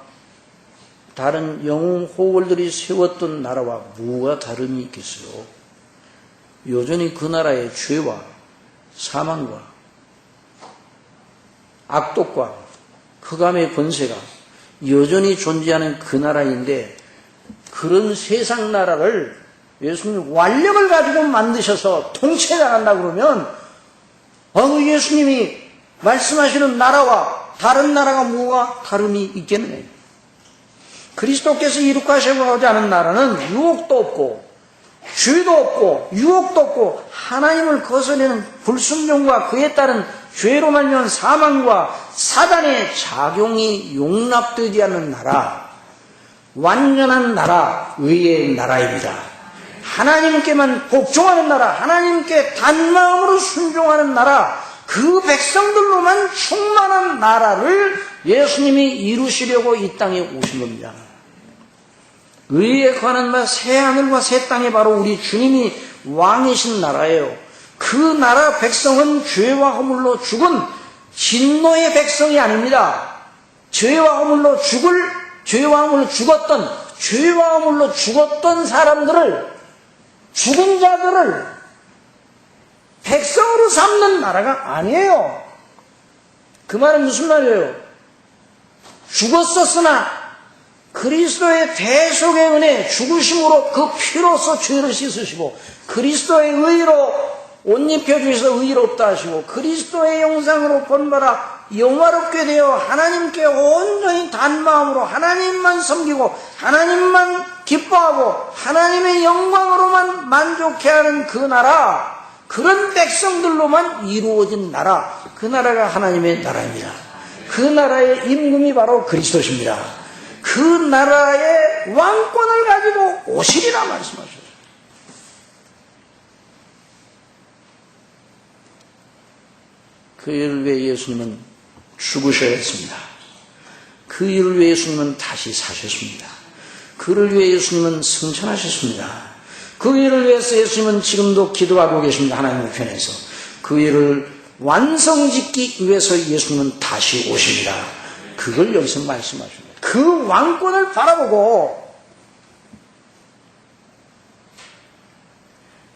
다른 영웅 호월들이 세웠던 나라와 뭐가 다름이 있겠어요? 여전히 그 나라의 죄와 사망과 악독과 흑암의 권세가 여전히 존재하는 그 나라인데 그런 세상 나라를 예수님이 완력을 가지고 만드셔서 통치해 나간다 그러면 예수님이 말씀하시는 나라와 다른 나라가 뭐가 다름이 있겠느냐. 그리스도께서 이룩하시고자 하는 나라는 유혹도 없고 죄도 없고 유혹도 없고 하나님을 거스르는 불순종과 그에 따른 죄로 말미암은 사망과 사단의 작용이 용납되지 않는 나라, 완전한 나라, 의의 나라입니다. 하나님께만 복종하는 나라, 하나님께 단마음으로 순종하는 나라, 그 백성들로만 충만한 나라를 예수님이 이루시려고 이 땅에 오신 겁니다. 의에 관한 바 새 하늘과 새 땅에 바로 우리 주님이 왕이신 나라예요. 그 나라 백성은 죄와 허물로 죽은 진노의 백성이 아닙니다. 죄와 허물로 죽었던 사람들을, 죽은 자들을 백성으로 삼는 나라가 아니에요. 그 말은 무슨 말이에요? 죽었었으나 그리스도의 대속의 은혜, 죽으심으로 그 피로써 죄를 씻으시고 그리스도의 의로 옷 입혀주셔서 의롭다 하시고 그리스도의 형상으로 본받아 영화롭게 되어 하나님께 온전히 단마음으로 하나님만 섬기고 하나님만 기뻐하고 하나님의 영광으로만 만족해하는 그 나라, 그런 백성들로만 이루어진 나라, 그 나라가 하나님의 나라입니다. 그 나라의 임금이 바로 그리스도십니다. 그 나라의 왕권을 가지고 오시리라 말씀하셨어요. 그 일을 위해 예수님은 죽으셔야 했습니다. 그 일을 위해 예수님은 다시 사셨습니다. 그를 위해 예수님은 승천하셨습니다. 그 일을 위해서 예수님은 지금도 기도하고 계십니다. 하나님의 편에서. 그 일을 완성짓기 위해서 예수님은 다시 오십니다. 그걸 여기서 말씀하십니다. 그 왕권을 바라보고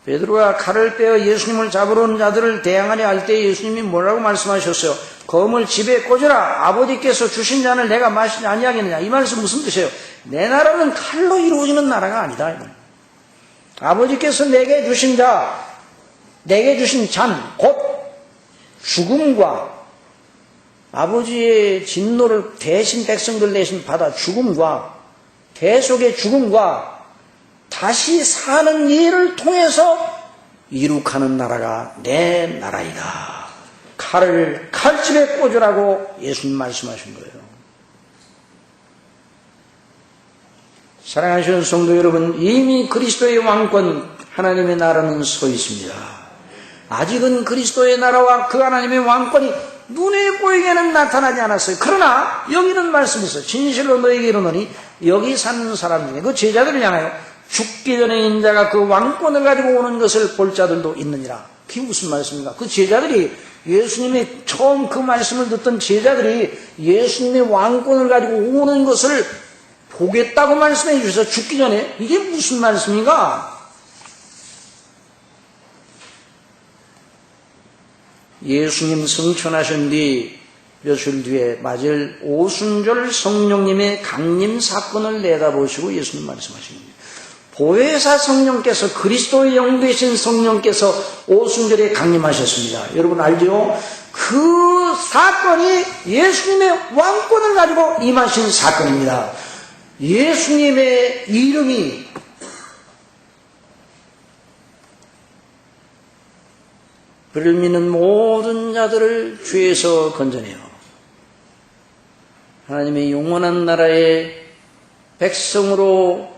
베드로가 칼을 빼어 예수님을 잡으러 온 자들을 대항하려 할 때 예수님이 뭐라고 말씀하셨어요? 검을 집에 꽂으라. 아버지께서 주신 잔을 내가 마시지 아니하겠느냐. 이 말씀 무슨 뜻이에요? 내 나라는 칼로 이루어지는 나라가 아니다. 아버지께서 내게 주신 자, 내게 주신 잔, 곧 죽음과 아버지의 진노를 대신 백성들 대신 받아 죽음과 대속의 죽음과 다시 사는 일을 통해서 이룩하는 나라가 내 나라이다. 칼을 칼집에 꽂으라고 예수님 말씀하신 거예요. 사랑하시는 성도 여러분, 이미 그리스도의 왕권, 하나님의 나라는 서 있습니다. 아직은 그리스도의 나라와 그 하나님의 왕권이 눈에 보이게는 나타나지 않았어요. 그러나 여기는 말씀이있어요. 진실로 너에게 이르노니 여기 사는 사람 중에 그 제자들이잖아요. 죽기 전에 인자가 그 왕권을 가지고 오는 것을 볼 자들도 있느니라. 그게 무슨 말씀입니까? 그 제자들이 예수님이 처음 그 말씀을 듣던 제자들이 예수님의 왕권을 가지고 오는 것을 보겠다고 말씀해 주셔서 죽기 전에 이게 무슨 말씀인가? 예수님 승천하신 뒤 며칠 뒤에 맞을 오순절 성령님의 강림 사건을 내다보시고 예수님 말씀하십니다. 보혜사 성령께서 그리스도의 영 되신 성령께서 오순절에 강림하셨습니다. 여러분 알죠? 그 사건이 예수님의 왕권을 가지고 임하신 사건입니다. 예수님의 이름이 그를 믿는 모든 자들을 죄에서 건져내어 하나님의 영원한 나라의 백성으로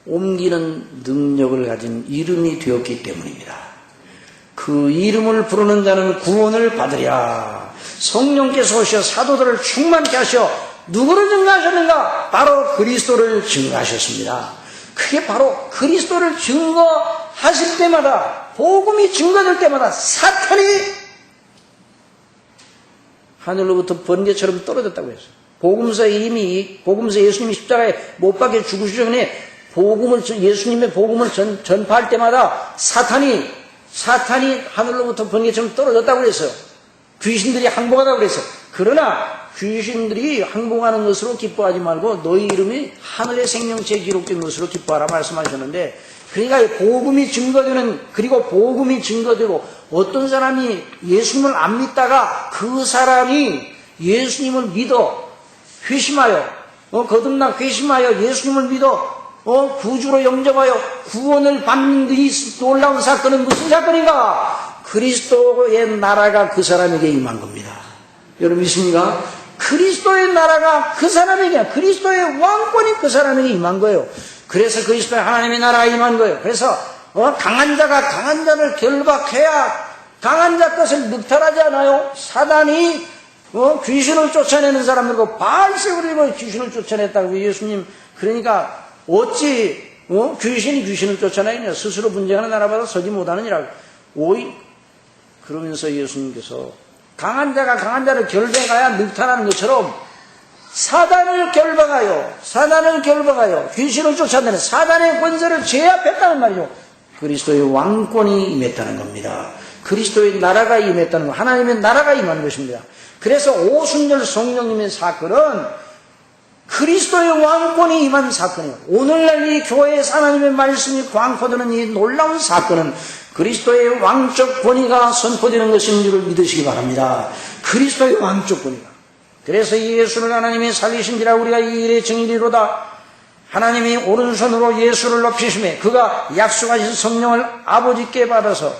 옮기는 능력을 가진 이름이 되었기 때문입니다. 그 이름을 부르는 자는 구원을 받으랴. 성령께서 오셔 사도들을 충만케 하셔 누구를 증거하셨는가? 바로 그리스도를 증거하셨습니다. 그게 바로 그리스도를 증거하실 때마다, 복음이 증거될 때마다 사탄이 하늘로부터 번개처럼 떨어졌다고 했어요. 복음서에 예수님이 십자가에 못 박혀 죽으시기 전에 예수님의 복음을 전파할 때마다 사탄이 하늘로부터 번개처럼 떨어졌다고 그랬어요. 귀신들이 항복하다고 그랬어요. 그러나 귀신들이 항복하는 것으로 기뻐하지 말고 너희 이름이 하늘의 생명체에 기록된 것으로 기뻐하라 말씀하셨는데, 그러니까 복음이 증거되는, 그리고 복음이 증거되고 어떤 사람이 예수님을 안 믿다가 그 사람이 예수님을 믿어 회심하여 거듭나 회심하여 예수님을 믿어 구주로 영접하여 구원을 받는 이 놀라운 사건은 무슨 사건인가? 그리스도의 나라가 그 사람에게 임한 겁니다. 여러분 믿습니까? 그리스도의 나라가 그 사람에게, 그리스도의 왕권이 그 사람에게 임한 거예요. 그래서 그리스도의 하나님의 나라가 임한 거예요. 그래서 강한 자가 강한 자를 결박해야 강한 자 것을 늑탈하지 않아요. 사단이 귀신을 쫓아내는 사람들과 바알세불이고 귀신을 쫓아냈다고 예수님. 그러니까 어찌 귀신이 귀신을 쫓아내느냐? 스스로 분쟁하는 나라보다 서지 못하느니라. 그러면서 예수님께서 강한 자가 강한 자를 결박하여 늑탈하는 것처럼 사단을 결박하여 귀신을 쫓아내는 사단의 권세를 제압했다는 말이죠. 그리스도의 왕권이 임했다는 겁니다. 그리스도의 나라가 임했다는 것, 하나님의 나라가 임한 것입니다. 그래서 오순절 성령님의 사건은 그리스도의 왕권이 임한 사건이에요. 오늘날 이 교회에서 하나님의 말씀이 광포되는 이 놀라운 사건은 그리스도의 왕적 권위가 선포되는 것인 줄을 믿으시기 바랍니다. 그리스도의 왕적 권위가. 그래서 예수를 하나님이 살리신지라 우리가 이 일의 증인이로다. 하나님이 오른손으로 예수를 높이시매 그가 약속하신 성령을 아버지께 받아서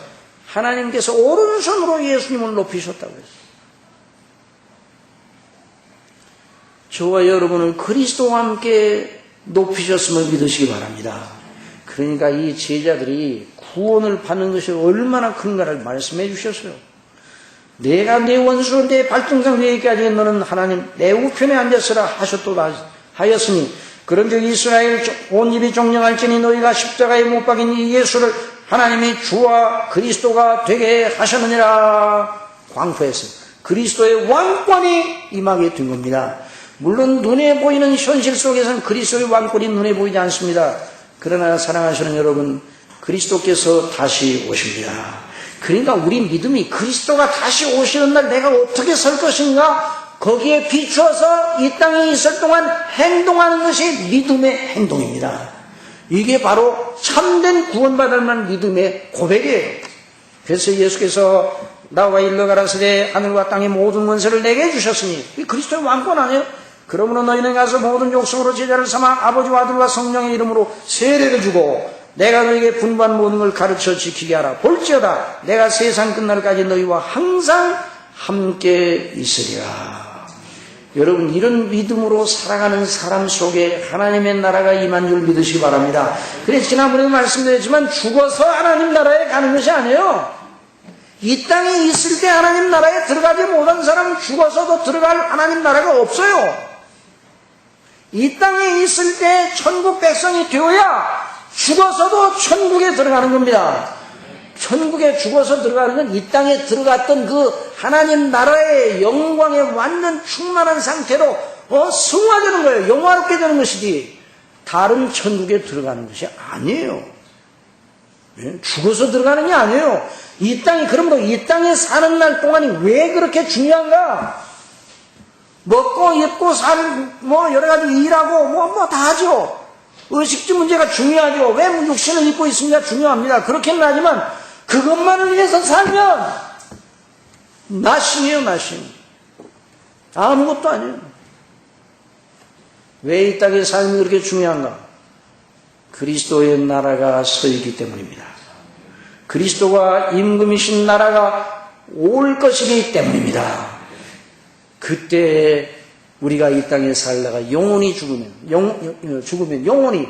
하나님께서 오른손으로 예수님을 높이셨다고 했어요. 저와 여러분을 그리스도와 함께 높이셨음을 믿으시기 바랍니다. 그러니까 이 제자들이 구원을 받는 것이 얼마나 큰가를 말씀해 주셨어요. 내가 내 원수를 내 발등상 위에 하게 너는 하나님 내 우편에 앉았으라 하셨도다 하였으니 그런즉 이스라엘 온 입이 종령할지니 너희가 십자가에 못 박인 이 예수를 하나님이 주와 그리스도가 되게 하셨느니라 광포했어요. 그리스도의 왕권이 임하게 된 겁니다. 물론 눈에 보이는 현실 속에서는 그리스도의 왕권이 눈에 보이지 않습니다. 그러나 사랑하시는 여러분, 그리스도께서 다시 오십니다. 그러니까 우리 믿음이 그리스도가 다시 오시는 날 내가 어떻게 설 것인가 거기에 비추어서 이 땅에 있을 동안 행동하는 것이 믿음의 행동입니다. 이게 바로 참된 구원받을 만한 믿음의 고백이에요. 그래서 예수께서 나와 일러 가라사대 하늘과 땅의 모든 권세를 내게 주셨으니 이 그리스도의 왕권 아니에요? 그러므로 너희는 가서 모든 족속으로 제자를 삼아 아버지와 아들과 성령의 이름으로 세례를 주고 내가 너희에게 분부한 모든 걸 가르쳐 지키게 하라. 볼지어다 내가 세상 끝날까지 너희와 항상 함께 있으리라. 여러분 이런 믿음으로 살아가는 사람 속에 하나님의 나라가 임한 줄 믿으시기 바랍니다. 그래서 지난번에도 말씀드렸지만 죽어서 하나님 나라에 가는 것이 아니에요. 이 땅에 있을 때 하나님 나라에 들어가지 못한 사람은 죽어서도 들어갈 하나님 나라가 없어요. 이 땅에 있을 때 천국 백성이 되어야 죽어서도 천국에 들어가는 겁니다. 천국에 죽어서 들어가는 건 이 땅에 들어갔던 그 하나님 나라의 영광에 완전 충만한 상태로 승화되는 거예요. 영화롭게 되는 것이지 다른 천국에 들어가는 것이 아니에요. 죽어서 들어가는 게 아니에요. 이 땅이 그러므로 이 땅에 사는 날 동안이 왜 그렇게 중요한가? 먹고 입고 여러 가지 일하고 다 하죠. 의식주 문제가 중요하죠. 왜 육신을 입고 있습니까? 중요합니다. 그렇게는 하지만 그것만을 위해서 살면 나심이에요, 나심. 아무것도 아니에요. 왜 이 땅의 삶이 그렇게 중요한가? 그리스도의 나라가 서 있기 때문입니다. 그리스도가 임금이신 나라가 올 것이기 때문입니다. 그때 우리가 이 땅에 살다가 영원히 죽으면 영원히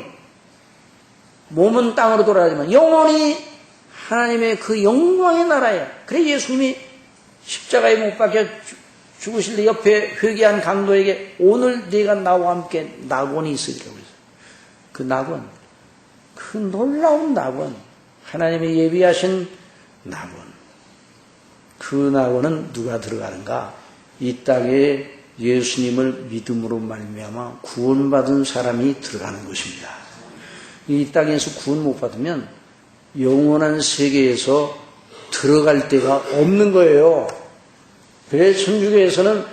몸은 땅으로 돌아가지만 영원히 하나님의 그 영광의 나라에 그래 예수님이 십자가에 못 박혀 죽으실 때 옆에 회개한 강도에게 오늘 네가 나와 함께 낙원이 있으리라고 했어요. 그 낙원, 그 놀라운 낙원, 하나님의 예비하신 낙원. 그 낙원은 누가 들어가는가? 이 땅에 예수님을 믿음으로 말미암아 구원받은 사람이 들어가는 것입니다. 이 땅에서 구원 못 받으면 영원한 세계에서 들어갈 데가 없는 거예요. 그래서 천주교에서는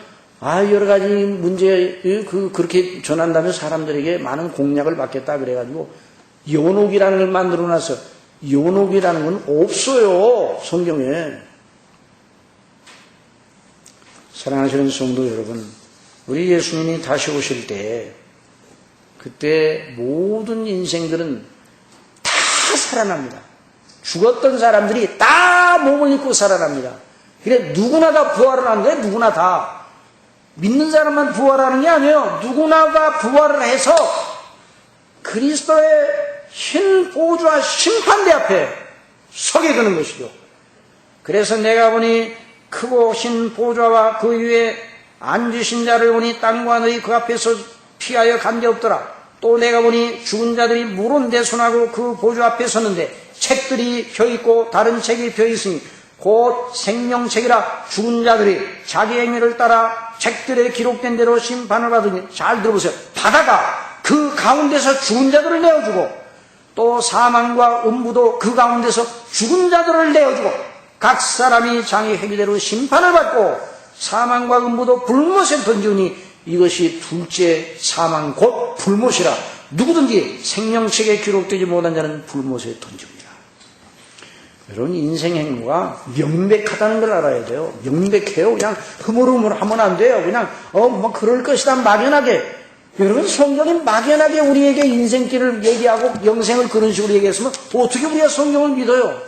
여러 가지 문제 그렇게 전한다면 사람들에게 많은 공약을 받겠다 그래가지고 연옥이라는 걸 만들어놔서 연옥이라는 건 없어요, 성경에. 사랑하시는 성도 여러분, 우리 예수님이 다시 오실 때 그때 모든 인생들은 다 살아납니다. 죽었던 사람들이 다 몸을 입고 살아납니다. 그래 누구나 다 부활을 하는 거예요. 누구나 다. 믿는 사람만 부활하는 게 아니에요. 누구나 다 부활을 해서 그리스도의 흰 보좌 심판대 앞에 서게 되는 것이죠. 그래서 내가 보니 크고 흰 보좌와 그 위에 앉으신 자를 보니 땅과 너희 그 앞에서 피하여 간데없더라. 또 내가 보니 죽은 자들이 물은 대손하고 그 보좌 앞에 섰는데 책들이 펴있고 다른 책이 펴있으니 곧 생명책이라. 죽은 자들이 자기 행위를 따라 책들에 기록된 대로 심판을 받으니, 잘 들어보세요, 바다가 그 가운데서 죽은 자들을 내어주고 또 사망과 음부도 그 가운데서 죽은 자들을 내어주고 각 사람이 자기 행위대로 심판을 받고 사망과 음부도 불못에 던지니 이것이 둘째 사망 곧 불못이라. 누구든지 생명책에 기록되지 못한 자는 불못에 던집니다. 여러분, 인생 행보가 명백하다는 걸 알아야 돼요. 명백해요. 그냥 흐물흐물하면 안 돼요. 그냥 뭐 그럴 것이다 막연하게. 여러분, 성경이 막연하게 우리에게 인생길을 얘기하고 영생을 그런 식으로 얘기했으면 어떻게 우리가 성경을 믿어요?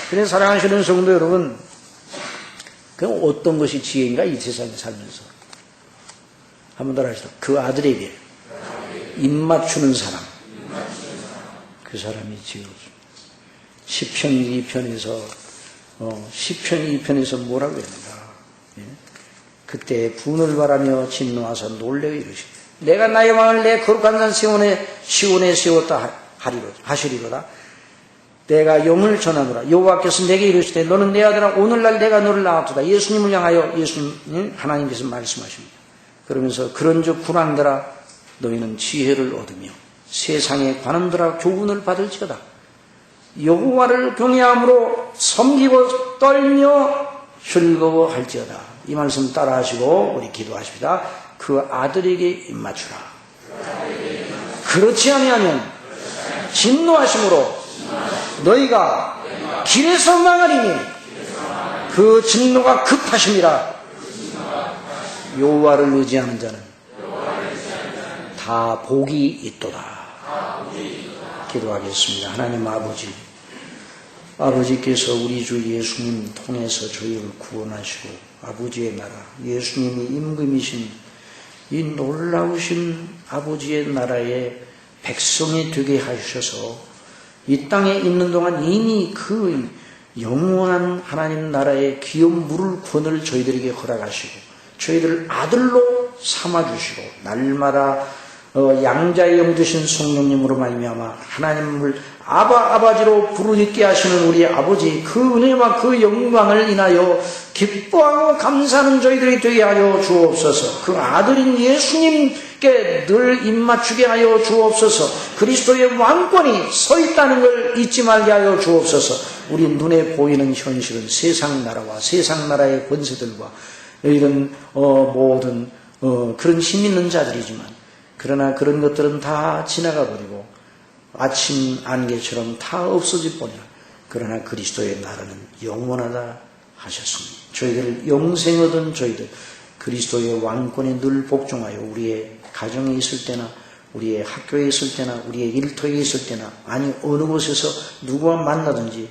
그래서 사랑하시는 성도 여러분, 그럼 어떤 것이 지혜인가 이 세상에 살면서? 한번 더 하시죠. 그 아들에게 입 맞추는 사람, 그 사람이 지혜롭습니다. 시편 2편에서 뭐라고 했는가? 예? 그때 분을 바라며 진노하사 놀래어 이르시되 내가 나의 왕을 내 거룩한 산 시온에 세웠다 하시리로다. 내가 영을 전하노라. 여호와께서 내게 이르시되 너는 내 아들아 오늘날 내가 너를 낳았도다. 예수님을 향하여 예수님 하나님께서 말씀하십니다. 그러면서 그런즉 군왕들아 너희는 지혜를 얻으며 세상의 관원들아 교훈을 받을지어다. 여호와를 경외함으로 섬기고 떨며 즐거워할지어다. 이 말씀 따라하시고 우리 기도하십니다. 그 아들에게 입맞추라. 그렇지 아니하면 진노하심으로 너희가 길에서 망하리니 그 진노가 급하심이라. 여호와를 의지하는 자는 다 복이 있도다. 기도하겠습니다. 하나님 아버지께서 우리 주 예수님 통해서 저희를 구원하시고 아버지의 나라, 예수님이 임금이신 이 놀라우신 아버지의 나라의 백성이 되게 하셔서 이 땅에 있는 동안 이미 그 영원한 하나님 나라의 기업 물을 구원을 저희들에게 허락하시고 저희들을 아들로 삼아주시고 날마다 양자의 영 주신 성령님으로 말미암아 하나님을 아버지로 부르게 하시는 우리 아버지, 그 은혜와 그 영광을 인하여 기뻐하고 감사하는 저희들이 되게 하여 주옵소서. 그 아들인 예수님께 늘 입맞추게 하여 주옵소서. 그리스도의 왕권이 서 있다는 걸 잊지 말게 하여 주옵소서. 우리 눈에 보이는 현실은 세상 나라와 세상 나라의 권세들과 이런 모든 그런 힘 있는 자들이지만, 그러나 그런 것들은 다 지나가 버리고 아침 안개처럼 다 없어질 뿐이라. 그러나 그리스도의 나라는 영원하다 하셨습니다. 저희들 영생 얻은 저희들 그리스도의 왕권에 늘 복종하여 우리의 가정에 있을 때나 우리의 학교에 있을 때나 우리의 일터에 있을 때나 아니 어느 곳에서 누구와 만나든지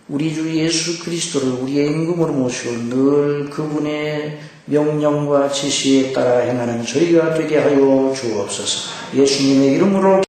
우리 주 예수 그리스도를 우리의 임금으로 모시고 늘 그분의 명령과 지시에 따라 행하는 저희가 되게 하여 주옵소서. 예수님의 이름으로